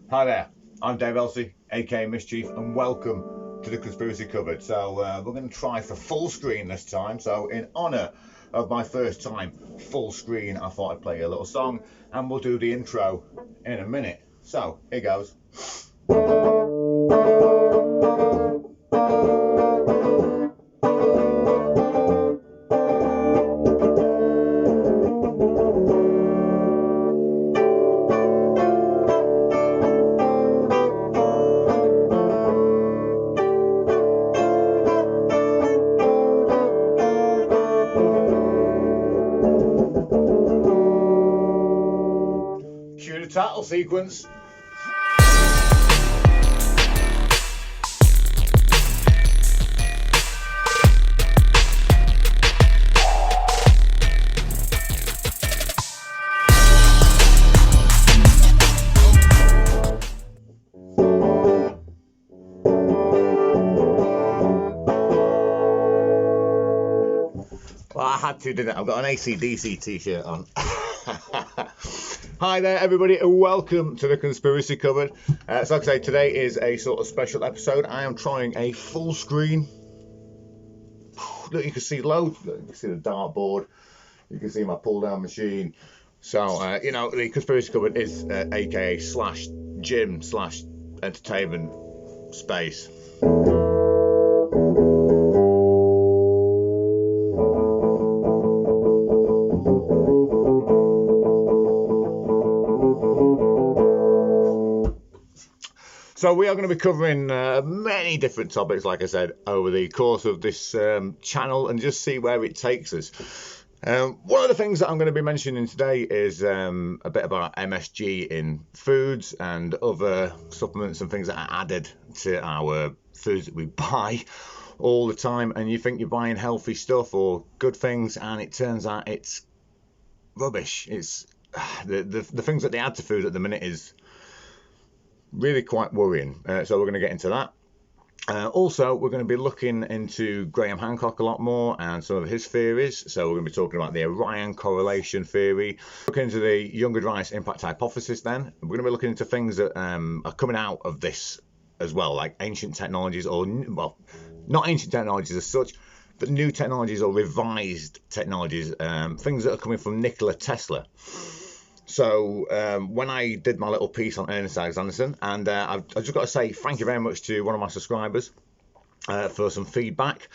Hi there, I'm Dave Elsey, aka Mischief, and welcome to the Conspiracy Cupboard. So we're going to try for full screen this time. So in honour of my first time full screen, I thought I'd play you a little song, and we'll do the intro in a minute. So here goes. Cue the title sequence. Well, I had to, didn't I? I've got an AC/DC t-shirt on. Hi there, everybody, and welcome to the Conspiracy Cupboard. So, like I say, today is a sort of special episode. I am trying a full screen. Look, you can see loads. You can see the dartboard. You can see my pull-down machine. So, the Conspiracy Cupboard is aka slash gym slash entertainment space. So we are going to be covering many different topics, like I said, over the course of this channel, and just see where it takes us. One of the things that I'm going to be mentioning today is a bit about MSG in foods and other supplements and things that are added to our foods that we buy all the time. And you think you're buying healthy stuff or good things, and it turns out it's rubbish. It's the things that they add to food at the minute is really quite worrying. So we're going to get into that. Also, we're going to be looking into Graham Hancock a lot more and some of his theories. So we're going to be talking about the Orion correlation theory, looking into the young advice impact hypothesis. Then we're going to be looking into things that are coming out of this as well, like ancient technologies, or well, not ancient technologies as such, but new technologies or revised technologies, things that are coming from Nikola Tesla. So when I did my little piece on Ernest Alexanderson, and I've just got to say thank you very much to one of my subscribers for some feedback.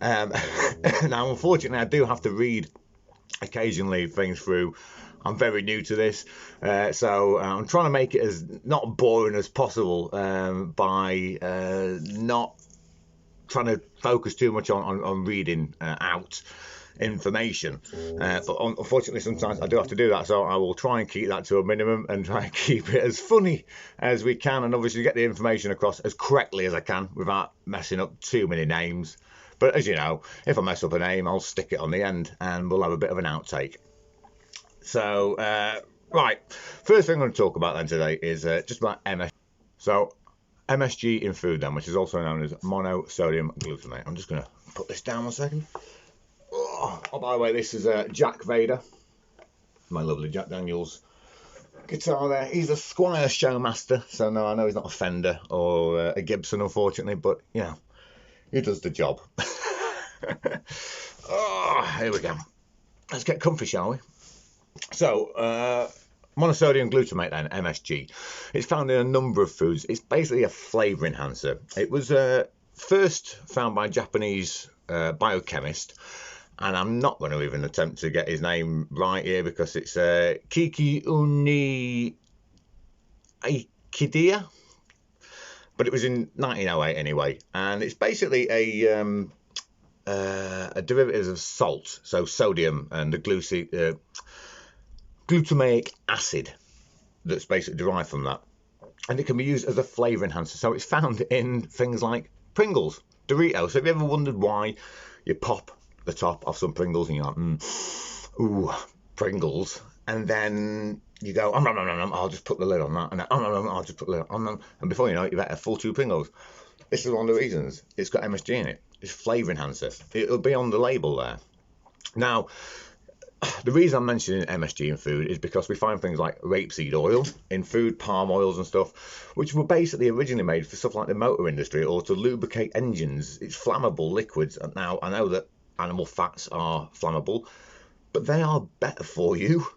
Now, unfortunately, I do have to read occasionally things through. I'm very new to this, so I'm trying to make it as not boring as possible by not trying to focus too much on reading out information, but unfortunately sometimes I do have to do that, so I will try and keep that to a minimum and try and keep it as funny as we can, and obviously get the information across as correctly as I can without messing up too many names. But as you know, if I mess up a name, I'll stick it on the end and we'll have a bit of an outtake. So right, first thing I'm going to talk about then today is just about MSG. So MSG in food then, which is also known as monosodium glutamate. I'm just going to put this down 1 second. Oh, by the way, this is Jack Vader, my lovely Jack Daniels guitar there. He's a Squire Showmaster, so no, I know he's not a Fender or a Gibson, unfortunately, but, you know, he does the job. Here we go. Let's get comfy, shall we? So, monosodium glutamate then, MSG. It's found in a number of foods. It's basically a flavour enhancer. It was first found by a Japanese biochemist, and I'm not going to even attempt to get his name right here because it's Kiki Uni Aikidia, but it was in 1908 anyway, and it's basically a derivative of salt, so sodium and the glutamic acid that's basically derived from that, and it can be used as a flavour enhancer. So it's found in things like Pringles, Doritos. So have you ever wondered why you pop the top off some Pringles and you're like, ooh, Pringles, and then you go, I'll just put the lid on that, and then, I'll just put the lid on them, and before you know it, you've had a full 2 Pringles. This is one of the reasons. It's got MSG in it. It's flavour enhancer. It'll be on the label there. Now, the reason I'm mentioning MSG in food is because we find things like rapeseed oil in food, palm oils and stuff, which were basically originally made for stuff like the motor industry or to lubricate engines. It's flammable liquids. And now I know that animal fats are flammable, but they are better for you.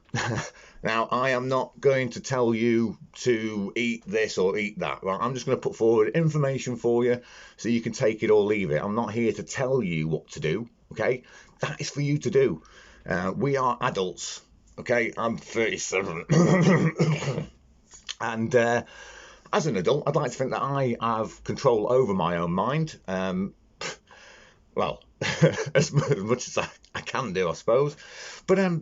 Now, I am not going to tell you to eat this or eat that. Right? I'm just going to put forward information for you so you can take it or leave it. I'm not here to tell you what to do. Okay, that is for you to do. We are adults. Okay, I'm 37. And as an adult, I'd like to think that I have control over my own mind. Well, as much as I can do, I suppose. But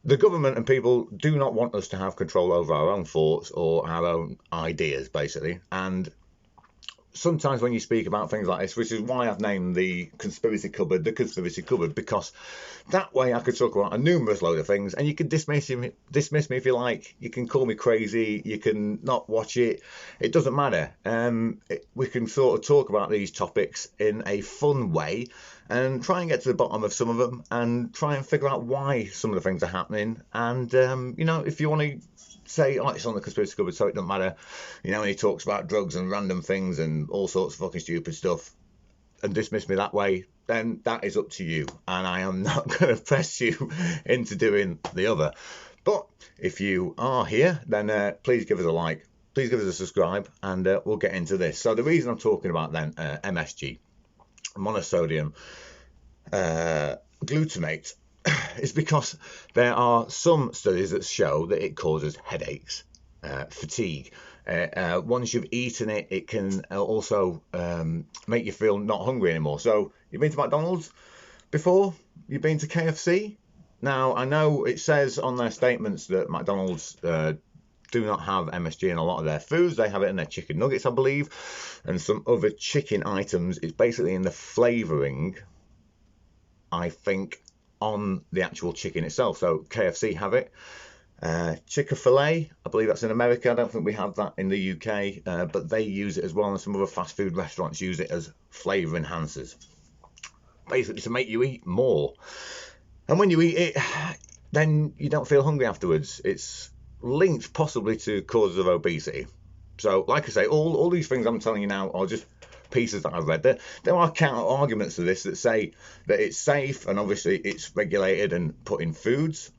the government and people do not want us to have control over our own thoughts or our own ideas, basically. And sometimes when you speak about things like this, which is why I've named the conspiracy cupboard, because that way I could talk about a numerous load of things, and you can dismiss me if you like. You can call me crazy. You can not watch it. It doesn't matter. We can sort of talk about these topics in a fun way and try and get to the bottom of some of them and try and figure out why some of the things are happening. And, if you want to say, oh, it's on the conspiracy cupboard, so it doesn't matter, when he talks about drugs and random things and all sorts of fucking stupid stuff and dismiss me that way, then that is up to you. And I am not going to press you into doing the other. But if you are here, then please give us a like, please give us a subscribe, and we'll get into this. So the reason I'm talking about then MSG, monosodium glutamate, is because there are some studies that show that it causes headaches, fatigue. Once you've eaten it, it can also make you feel not hungry anymore. So you've been to McDonald's before? You've been to KFC? Now, I know it says on their statements that McDonald's do not have MSG in a lot of their foods. They have it in their chicken nuggets, I believe, and some other chicken items. It's basically in the flavouring, I think, on the actual chicken itself. So KFC have it. Chick-fil-A, I believe that's in America. I don't think we have that in the UK, but they use it as well, and some other fast food restaurants use it as flavour enhancers, basically to make you eat more. And when you eat it, then you don't feel hungry afterwards. It's linked possibly to causes of obesity. So, like I say, all these things I'm telling you now are just pieces that I've read. There are counter arguments to this that say that it's safe and obviously it's regulated and put in foods.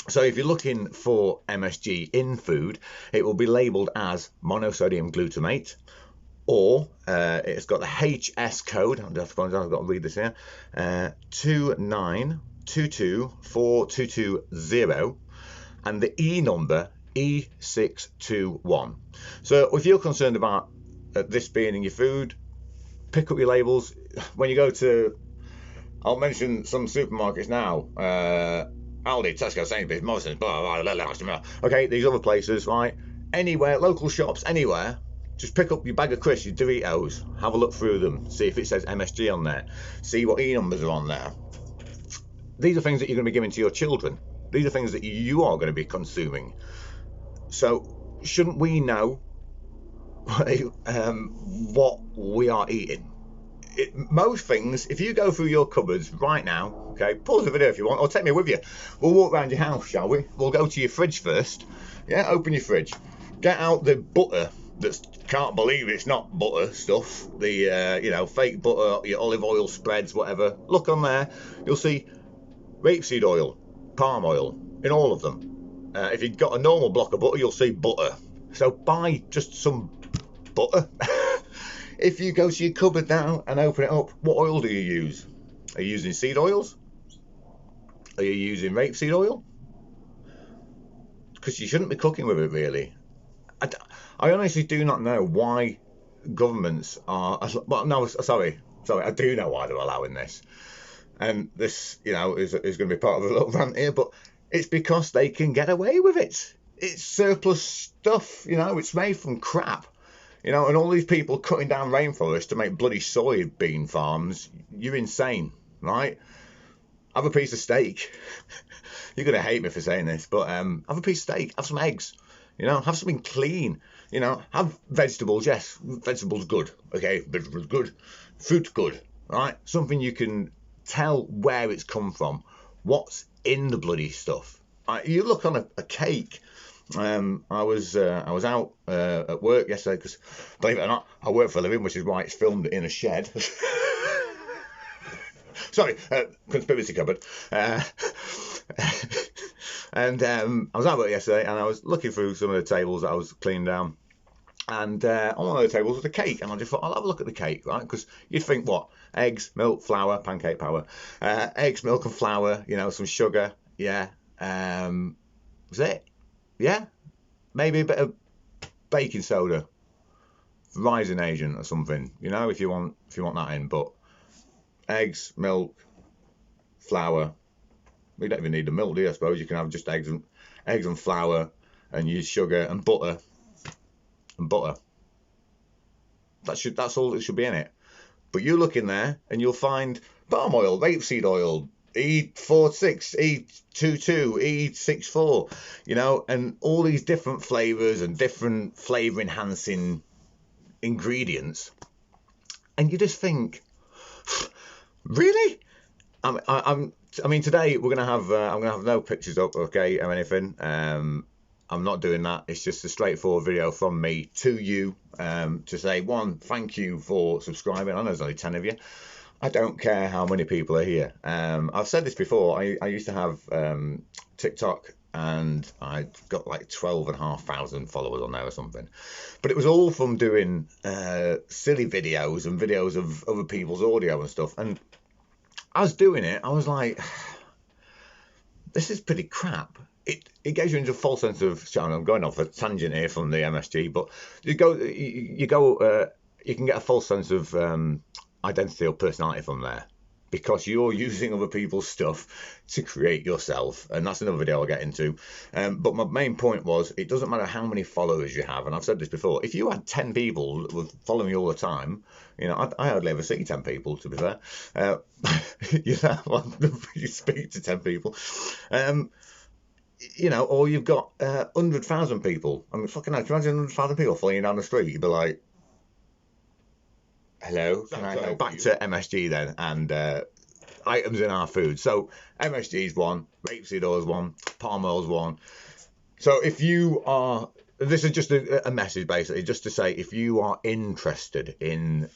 So if you're looking for MSG in food, it will be labelled as monosodium glutamate, or it's got the HS code. I've got to read this here, 292242220, and the E number E621. So if you're concerned about this being in your food, pick up your labels. When you go to, I'll mention some supermarkets now, Aldi, Tesco, Sainsbury's, Morrison's, blah, blah, blah, blah. Okay, these other places, right? Anywhere, local shops, anywhere, just pick up your bag of crisps, your Doritos, have a look through them, see if it says MSG on there, see what E numbers are on there. These are things that you're going to be giving to your children. These are things that you are going to be consuming. So shouldn't we know what we are eating? Most things, if you go through your cupboards right now, okay, pause the video if you want, or take me with you. We'll walk around your house, shall we? We'll go to your fridge first. Yeah, open your fridge. Get out the butter that's, can't believe it's not butter stuff. The, fake butter, your olive oil spreads, whatever. Look on there. You'll see rapeseed oil, palm oil, in all of them. If you've got a normal block of butter, you'll see butter. So buy just some butter. If you go to your cupboard now and open it up, what oil do you use? Are you using seed oils? Are you using rapeseed oil? Because you shouldn't be cooking with it, really. I honestly do not know why governments are... Well, no, sorry, I do know why they're allowing this. And this, is going to be part of a little rant here, but it's because they can get away with it. It's surplus stuff, it's made from crap. And all these people cutting down rainforests to make bloody soybean farms, you're insane, right? Have a piece of steak. You're going to hate me for saying this, but have a piece of steak, have some eggs, have something clean, have vegetables, yes, vegetables good, okay, vegetables good, fruit good, right? Something you can tell where it's come from, what's in the bloody stuff. You look on a cake. I was out at work yesterday because, believe it or not, I work for a living, which is why it's filmed in a shed. Sorry, conspiracy cupboard. And I was out at work yesterday, and I was looking through some of the tables that I was cleaning down. And on one of the tables was a cake, and I just thought, I'll have a look at the cake, right? Because you'd think, what? Eggs, milk, flour, pancake power. Eggs, milk, and flour, you know, some sugar, yeah. Was it? Yeah. Maybe a bit of baking soda, rising agent or something, you know, if you want that in. But eggs, milk, flour. We don't even need the milk, do you? I suppose you can have just eggs and flour, and use sugar and butter. That's all that should be in it. But you look in there and you'll find palm oil, rapeseed oil, E46, E22, E64, you know, and all these different flavors and different flavor enhancing ingredients. And you just think, really? I mean, today we're gonna have I'm gonna have no pictures up, okay, or anything. I'm not doing that. It's just a straightforward video from me to you to say, one, thank you for subscribing. I know there's only 10 of you. I don't care how many people are here. I've said this before. I used to have TikTok, and I got like 12,500 followers on there or something. But it was all from doing silly videos and videos of other people's audio and stuff. And I was doing it. I was like, this is pretty crap. It gives you into a false sense of. I'm going off a tangent here from the MSG, but you can get a false sense of identity or personality from there, because you're using other people's stuff to create yourself, and that's another video I'll get into. But my main point was, it doesn't matter how many followers you have, and I've said this before. If you had 10 people that were following you all the time, you know, I hardly ever see 10 people, to be fair. You know, you speak to 10 people. You know, or you've got 100,000 people. I mean, fucking hell, can you imagine 100,000 people following you down the street? You'd be like, hello, can I help back you? To MSG then, and items in our food. So MSG's one, rapeseed oil's one, palm oil's one. So if you are, this is just a message basically, just to say, if you are interested in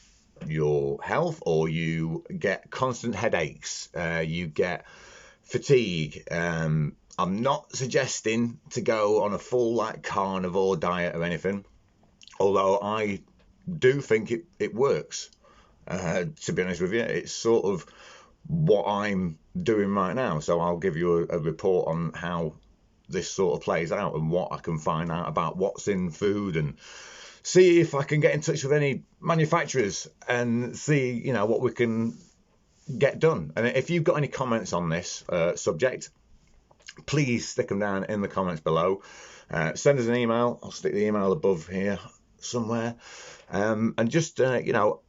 your health, or you get constant headaches, you get fatigue, I'm not suggesting to go on a full like carnivore diet or anything, although I do think it works. To be honest with you, it's sort of what I'm doing right now. So I'll give you a report on how this sort of plays out and what I can find out about what's in food, and see if I can get in touch with any manufacturers and see, you know, what we can get done. And if you've got any comments on this subject, please stick them down in the comments below. Send us an email. I'll stick the email above here somewhere. And just, you know,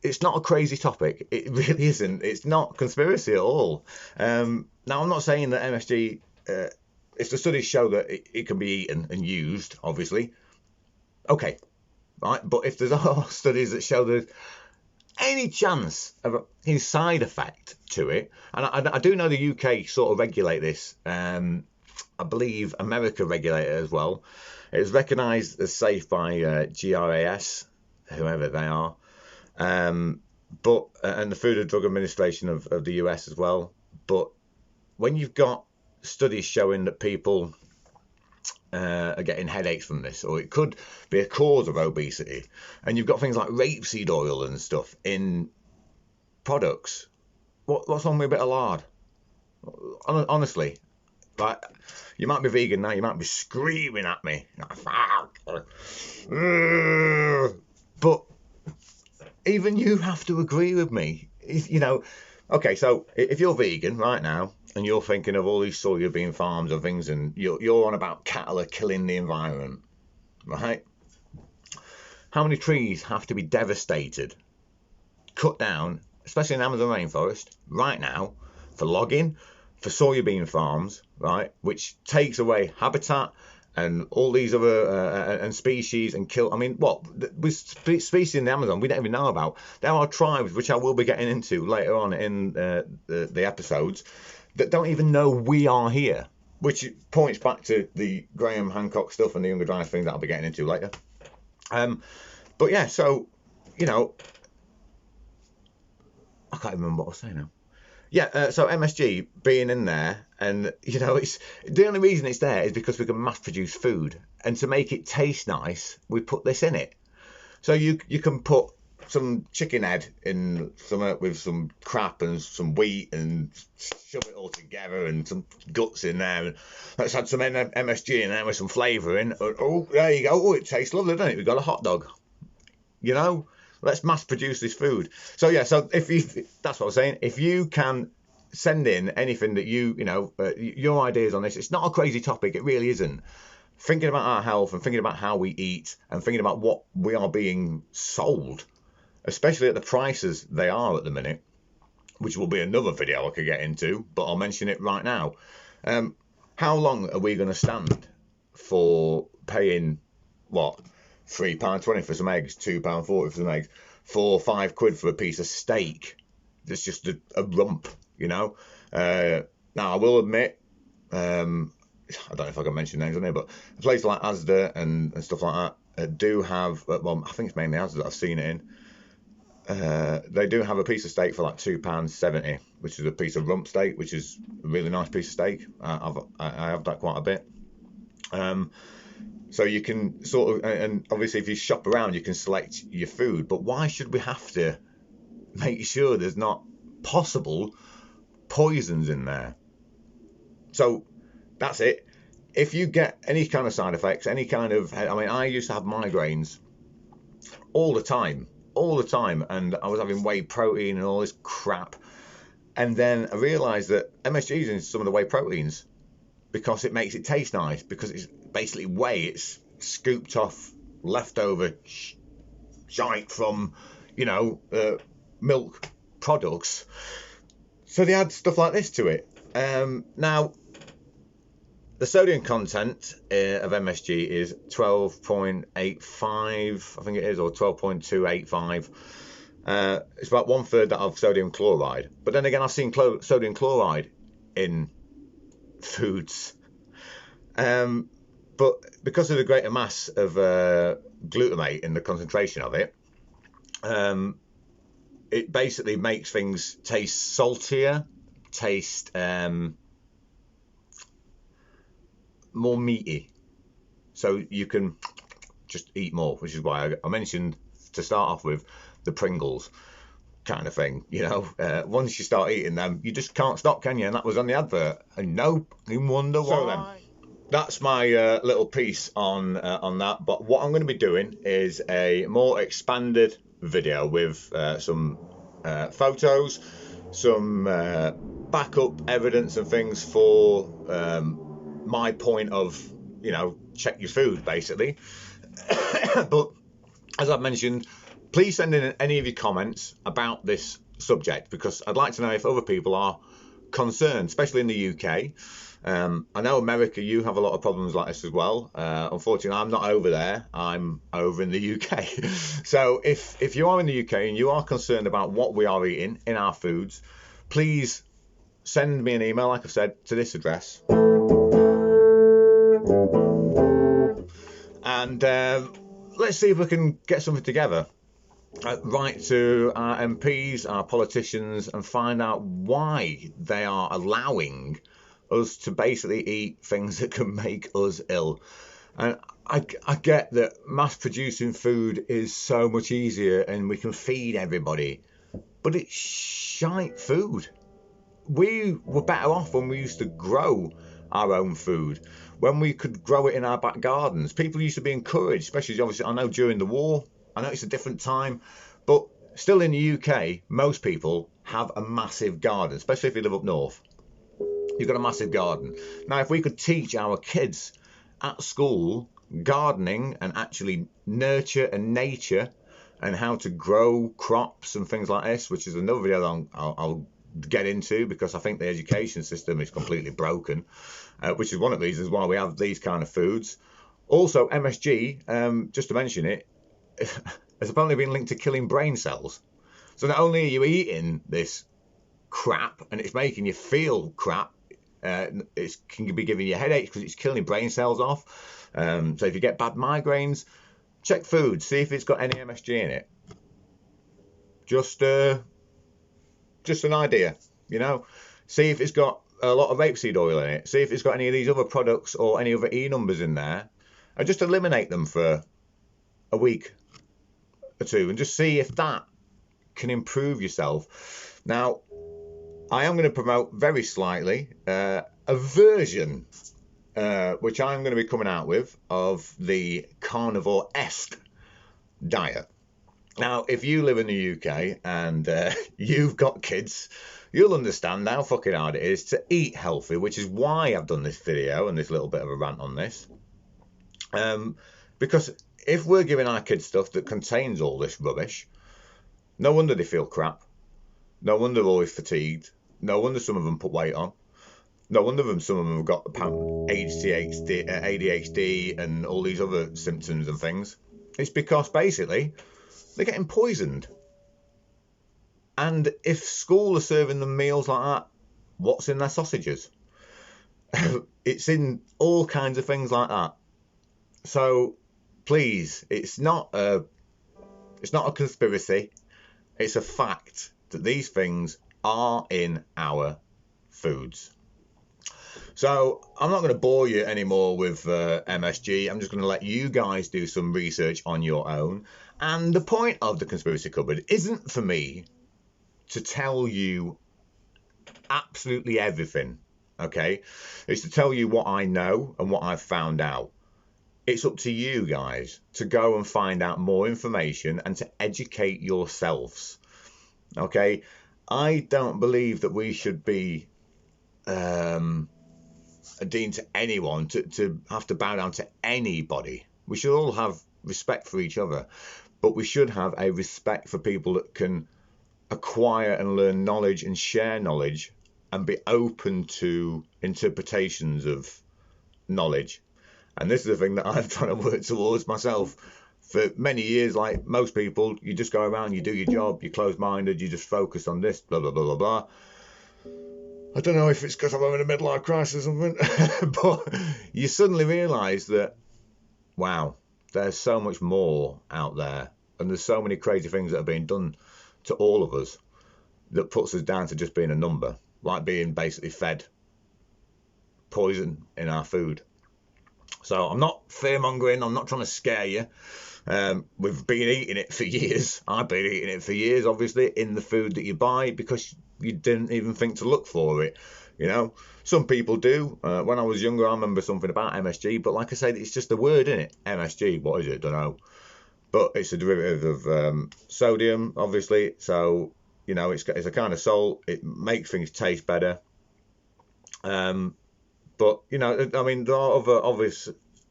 it's not a crazy topic. It really isn't. It's not conspiracy at all. Now, I'm not saying that MSG, if the studies show that it can be eaten and used, obviously, okay, right? But if there's all studies that show there's any chance of any side effect to it, and I do know the UK sort of regulate this, I believe America regulate it as well. It's recognised as safe by GRAS, whoever they are, but and the Food and Drug Administration of the US as well. But when you've got studies showing that people are getting headaches from this, or it could be a cause of obesity, and you've got things like rapeseed oil and stuff in products, what's wrong with a bit of lard? Honestly, like, you might be vegan now, you might be screaming at me, but even you have to agree with me, you know. Okay, so if you're vegan right now and you're thinking of all these soybean farms and things, and you're on about cattle are killing the environment, right? How many trees have to be devastated, cut down, especially in the Amazon rainforest right now, for logging, for soybean farms, right? Which takes away habitat and all these other and species, and kill. I mean, what with species in the Amazon we don't even know about. There are tribes, which I will be getting into later on in the episodes, that don't even know we are here, which points back to the Graham Hancock stuff and the Younger Drive thing that I'll be getting into later. But yeah, so, you know, I can't remember what I was saying now. Yeah, so MSG being in there, and you know, it's the only reason it's there is because we can mass produce food, and to make it taste nice, we put this in it. So you can put some chicken head in some with some crap and some wheat and shove it all together and some guts in there, and let's add some MSG in there with some flavour in. Oh, there you go. Oh, it tastes lovely, doesn't it? We've got a hot dog. You know, let's mass produce this food. So yeah, so if you, that's what I was saying. If you can send in anything that you know, your ideas on this, it's not a crazy topic. It really isn't. Thinking about our health and thinking about how we eat and thinking about what we are being sold, especially at the prices they are at the minute, which will be another video I could get into, but I'll mention it right now. How long are we going to stand for paying what? £3.20 for some eggs, £2.40 for some eggs, £4 or £5 for a piece of steak. It's just a rump, you know. Now I will admit, I don't know if I can mention names on here, but places like Asda and stuff like that do have. Well, I think it's mainly Asda that I've seen it in. They do have a piece of steak for like £2.70, which is a piece of rump steak, which is a really nice piece of steak. I have that quite a bit. So you can sort of, and obviously if you shop around, you can select your food, but why should we have to make sure there's not possible poisons in there? So that's it. If you get any kind of side effects, any kind of, I mean, I used to have migraines all the time, and I was having whey protein and all this crap. And then I realized that MSG is in some of the whey proteins because it makes it taste nice, because it's basically whey. It's scooped off leftover shite from, you know, milk products. So they add stuff like this to it. Now, the sodium content of MSG is 12.85, I think it is, or 12.285. It's about 1/3 that of sodium chloride. But then again, I've seen sodium chloride in foods. But because of the greater mass of glutamate in the concentration of it, it basically makes things taste saltier, taste more meaty. So you can just eat more, which is why I mentioned to start off with the Pringles kind of thing. You know, once you start eating them, you just can't stop, can you? And that was on the advert. And no, you wonder why. So then, that's my little piece on that. But what I'm going to be doing is a more expanded video with some photos, some backup evidence and things for my point of, you know, check your food basically. But as I've mentioned, please send in any of your comments about this subject, because I'd like to know if other people are concerned, especially in the UK. I know America, you have a lot of problems like this as well. Unfortunately, I'm not over there. I'm over in the UK. So if you are in the UK and you are concerned about what we are eating in our foods, please send me an email, like I said, to this address. And let's see if we can get something together. Write to our MPs, our politicians, and find out why they are allowing us to basically eat things that can make us ill. And I get that mass producing food is so much easier and we can feed everybody, but it's shite food. We were better off when we used to grow our own food, when we could grow it in our back gardens. People used to be encouraged, especially obviously, I know during the war, I know it's a different time, but still in the UK, most people have a massive garden, especially if you live up north. You've got a massive garden. Now, if we could teach our kids at school gardening and actually nurture and nature and how to grow crops and things like this, which is another video that I'll get into, because I think the education system is completely broken, which is one of the reasons why we have these kind of foods. Also, MSG, just to mention it, has apparently been linked to killing brain cells. So not only are you eating this crap and it's making you feel crap, it can be giving you headaches because it's killing brain cells off. So if you get bad migraines, check food, see if it's got any MSG in it. Just an idea, you know. See if it's got a lot of rapeseed oil in it. See if it's got any of these other products or any other E numbers in there, and just eliminate them for a week or two, and just see if that can improve yourself. Now, I am going to promote very slightly a version which I'm going to be coming out with of the carnivore-esque diet. Now, if you live in the UK and you've got kids, you'll understand how fucking hard it is to eat healthy, which is why I've done this video and this little bit of a rant on this. Because if we're giving our kids stuff that contains all this rubbish, no wonder they feel crap. No wonder they're always fatigued. No wonder some of them put weight on. No wonder some of them have got ADHD and all these other symptoms and things. It's because basically they're getting poisoned. And if school are serving them meals like that, what's in their sausages? It's in all kinds of things like that. So please, it's not a conspiracy. It's a fact that these things are in our foods. So I'm not going to bore you anymore with MSG. I'm just going to let you guys do some research on your own. And the point of the Conspiracy Cupboard isn't for me to tell you absolutely everything, okay? It's to tell you what I know and what I've found out. It's up to you guys to go and find out more information and to educate yourselves, okay? I don't believe that we should be deemed to anyone to have to bow down to anybody. We should all have respect for each other, but we should have a respect for people that can acquire and learn knowledge and share knowledge and be open to interpretations of knowledge. And this is the thing that I'm trying to work towards myself. For many years, like most people, you just go around, you do your job, you're closed-minded, you just focus on this, blah, blah, blah, blah, blah. I don't know if it's because I'm having a midlife crisis or something, but you suddenly realise that, wow, there's so much more out there, and there's so many crazy things that are being done to all of us that puts us down to just being a number, like being basically fed poison in our food. So I'm not fear-mongering, I'm not trying to scare you. We've been eating it for years. I've been eating it for years, obviously, in the food that you buy because you didn't even think to look for it. You know, some people do. When I was younger, I remember something about MSG, but like I said, it's just a word, isn't it? MSG, what is it? Don't know. But it's a derivative of sodium, obviously. So, you know, it's a kind of salt. It makes things taste better. But, you know, I mean, there are other obvious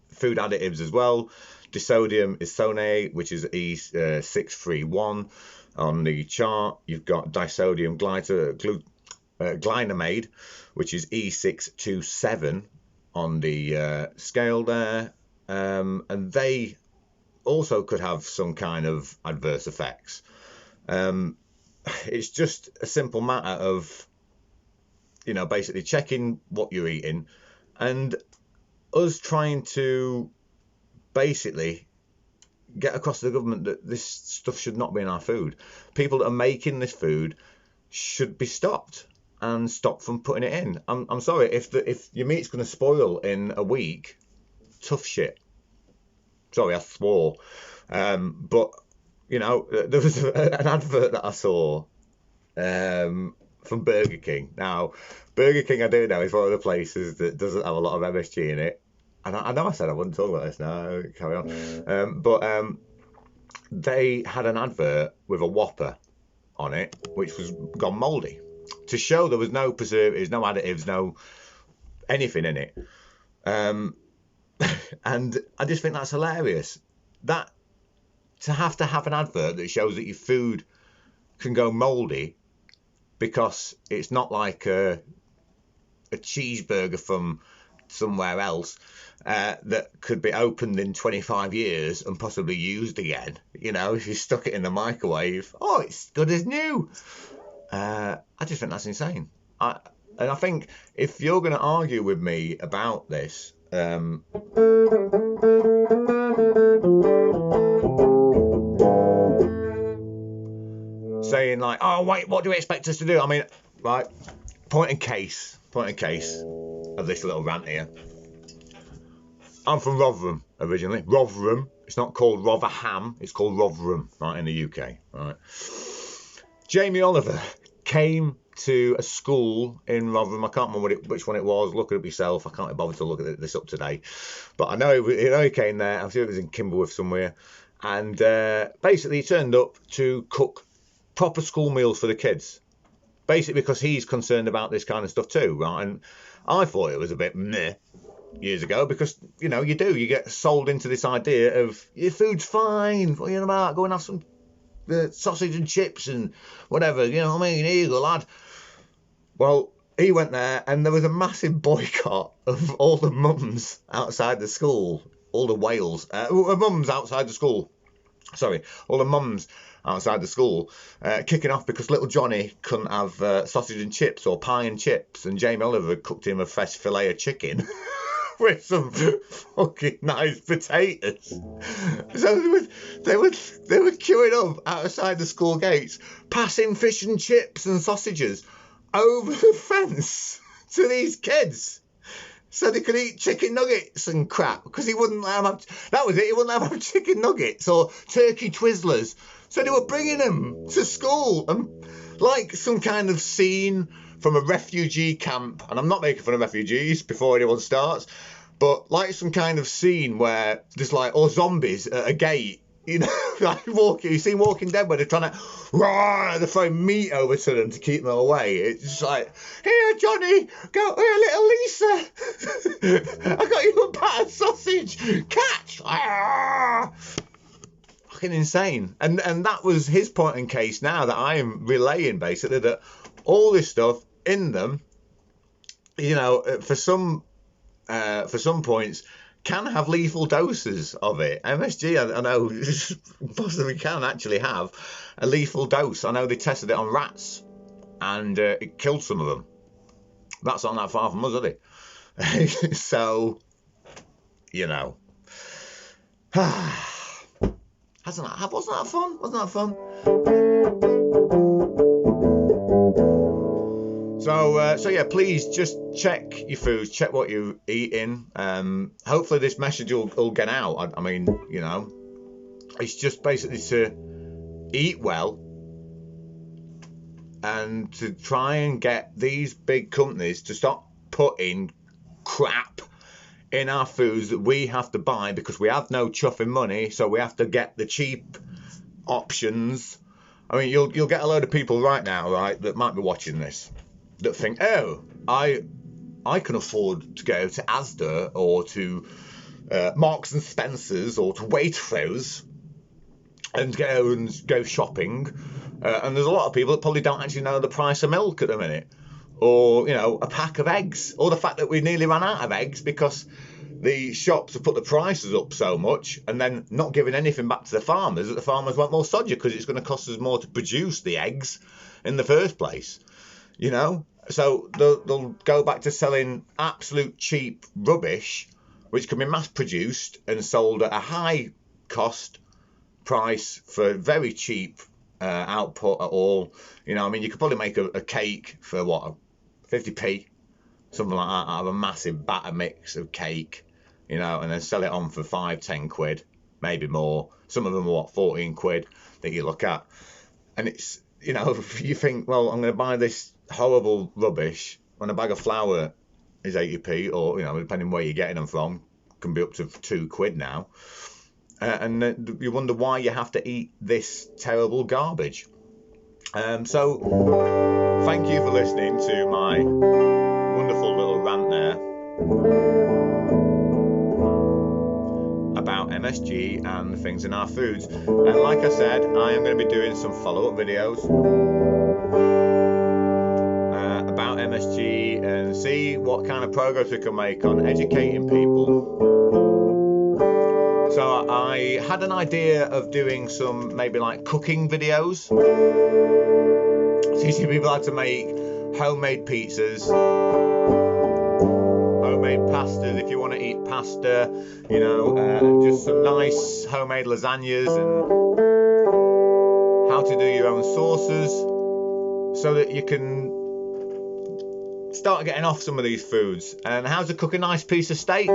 food additives as well. Disodium isonate, which is E631 on the chart. You've got disodium glycinamide, which is E627 on the scale there. And they also could have some kind of adverse effects. It's just a simple matter of, you know, basically checking what you're eating and us trying to basically get across to the government that this stuff should not be in our food. People that are making this food should be stopped and stopped from putting it in. I'm sorry, if your meat's going to spoil in a week, tough shit. Sorry, I swore. But, you know, there was an advert that I saw from Burger King. Now, Burger King, I do know, is one of the places that doesn't have a lot of MSG in it. And I know I said I wouldn't talk about this now, carry on. But they had an advert with a Whopper on it, which was gone mouldy, to show there was no preservatives, no additives, no anything in it. And I just think that's hilarious. That to have an advert that shows that your food can go mouldy because it's not like a cheeseburger from somewhere else that could be opened in 25 years and possibly used again. You know, if you stuck it in the microwave, oh, it's good as new. I just think that's insane. And I think if you're going to argue with me about this, saying like, oh wait, what do you expect us to do? I mean, right, point in case of this little rant here. I'm from Rotherham originally. Rotherham. It's not called Rotherham. It's called Rotherham, right, in the UK. Right. Jamie Oliver came to a school in Rotherham. I can't remember which one it was. Look it up yourself. I can't be bothered to look at this up today. But I know he came there. I think it was in Kimberworth somewhere. And basically he turned up to cook proper school meals for the kids. Basically because he's concerned about this kind of stuff too, right? And I thought it was a bit meh years ago because, you know, you get sold into this idea of your food's fine. What are you about? Go and have some sausage and chips and whatever, you know what I mean? Here you go, lad. Well, he went there and there was a massive boycott of all the mums outside the school, all the whales, mums outside the school. Sorry, all the mums outside the school kicking off because little Johnny couldn't have sausage and chips or pie and chips, and Jamie Oliver cooked him a fresh fillet of chicken with some fucking nice potatoes. So they were queuing up outside the school gates, passing fish and chips and sausages over the fence to these kids, so they could eat chicken nuggets and crap, because he wouldn't let them have, that was it, he wouldn't let them have chicken nuggets or turkey Twizzlers. So they were bringing them to school, and like some kind of scene from a refugee camp, and I'm not making fun of refugees before anyone starts, but like some kind of scene where there's like, or zombies at a gate, you know, like you see Walking Dead where they're trying to, they're throwing meat over to them to keep them away. It's just like, here Johnny, go, here little Lisa, I got you a battered sausage, catch. Fucking insane. And that was his point in case now that I am relaying, basically, that all this stuff in them, you know, for some points can have lethal doses of it. MSG, I know, possibly can actually have a lethal dose. I know they tested it on rats and it killed some of them. That's not that far from us, is it? So, you know. Wasn't that fun? Wasn't that fun? So yeah, please just check your foods, check what you're eating. Hopefully this message will get out. I mean, you know, it's just basically to eat well and to try and get these big companies to stop putting crap in our foods that we have to buy because we have no chuffing money, so we have to get the cheap options. I mean, you'll get a load of people right now, right, that might be watching this, that think, oh, I can afford to go to Asda or to Marks and Spencer's or to Waitrose and go shopping. And there's a lot of people that probably don't actually know the price of milk at the minute, or, you know, a pack of eggs, or the fact that we nearly ran out of eggs because the shops have put the prices up so much and then not giving anything back to the farmers, that the farmers want more sodger because it's going to cost us more to produce the eggs in the first place, you know. So they'll go back to selling absolute cheap rubbish, which can be mass produced and sold at a high cost price for very cheap output at all. You know, I mean, you could probably make a cake for what, 50p, something like that, out of a massive batter mix of cake, you know, and then sell it on for 5-10 quid, maybe more. Some of them are what, 14 quid that you look at, and it's, you know, if you think, well, I'm going to buy this horrible rubbish when a bag of flour is 80p, or, you know, depending where you're getting them from, can be up to 2 quid now. And you wonder why you have to eat this terrible garbage. So thank you for listening to my wonderful little rant there about MSG and things in our foods. And like I said, I am going to be doing some follow-up videos about MSG and see what kind of progress we can make on educating people. So I had an idea of doing some maybe like cooking videos to teaching people how to make homemade pizzas, homemade pastas if you want to eat pasta, you know, and just some nice homemade lasagnas, and how to do your own sauces so that you can start getting off some of these foods, and how to cook a nice piece of steak.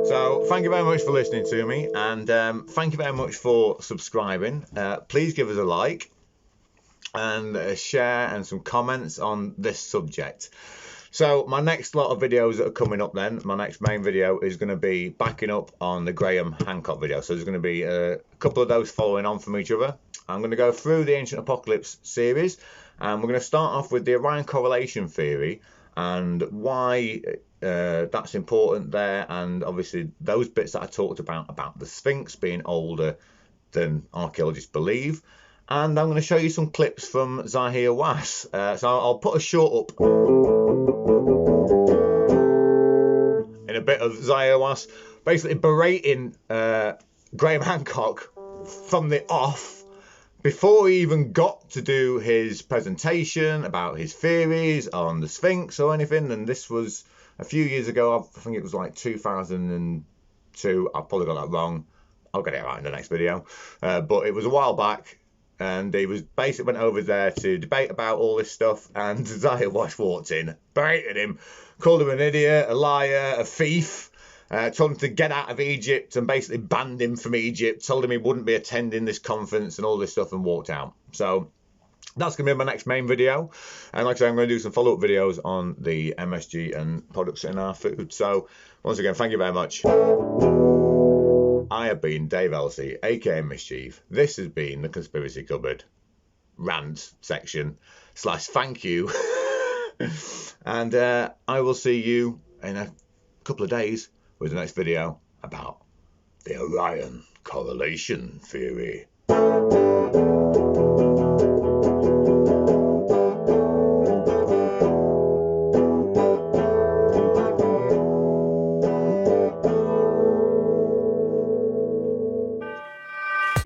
So thank you very much for listening to me, and thank you very much for subscribing. Please give us a like and a share and some comments on this subject. So my next lot of videos that are coming up then, my next main video is going to be backing up on the Graham Hancock video. So there's going to be a couple of those following on from each other. I'm going to go through the Ancient Apocalypse series, and we're going to start off with the Orion correlation theory and why that's important there, and obviously those bits that I talked about the Sphinx being older than archaeologists believe. And I'm going to show you some clips from Zahir Was. So I'll put a short up in a bit of Zahir Was basically berating Graham Hancock from the off before he even got to do his presentation about his theories on the Sphinx or anything. And this was a few years ago. I think it was like 2002. I probably got that wrong. I'll get it right in the next video. But it was a while back. And he was basically went over there to debate about all this stuff, and Zahir Was walked in, berated him, called him an idiot, a liar, a thief, told him to get out of Egypt, and basically banned him from Egypt, told him he wouldn't be attending this conference and all this stuff, and walked out. So that's going to be my next main video. And like I said, I'm going to do some follow-up videos on the MSG and products in our food. So once again, thank you very much. I have been Dave Elsey, aka Mischief. This has been the Conspiracy Cupboard rant section / thank you. And I will see you in a couple of days with the next video about the Orion correlation theory.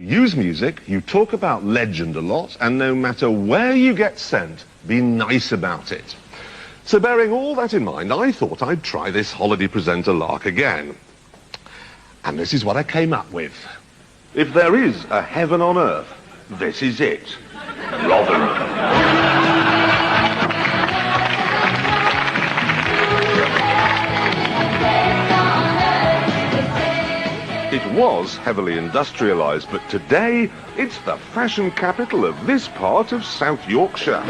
Use music, you talk about legend a lot, and no matter where you get sent, be nice about it. So bearing all that in mind, I thought I'd try this holiday presenter lark again. And this is what I came up with. If there is a heaven on earth, this is it. Rotherham. It was heavily industrialised, but today it's the fashion capital of this part of South Yorkshire.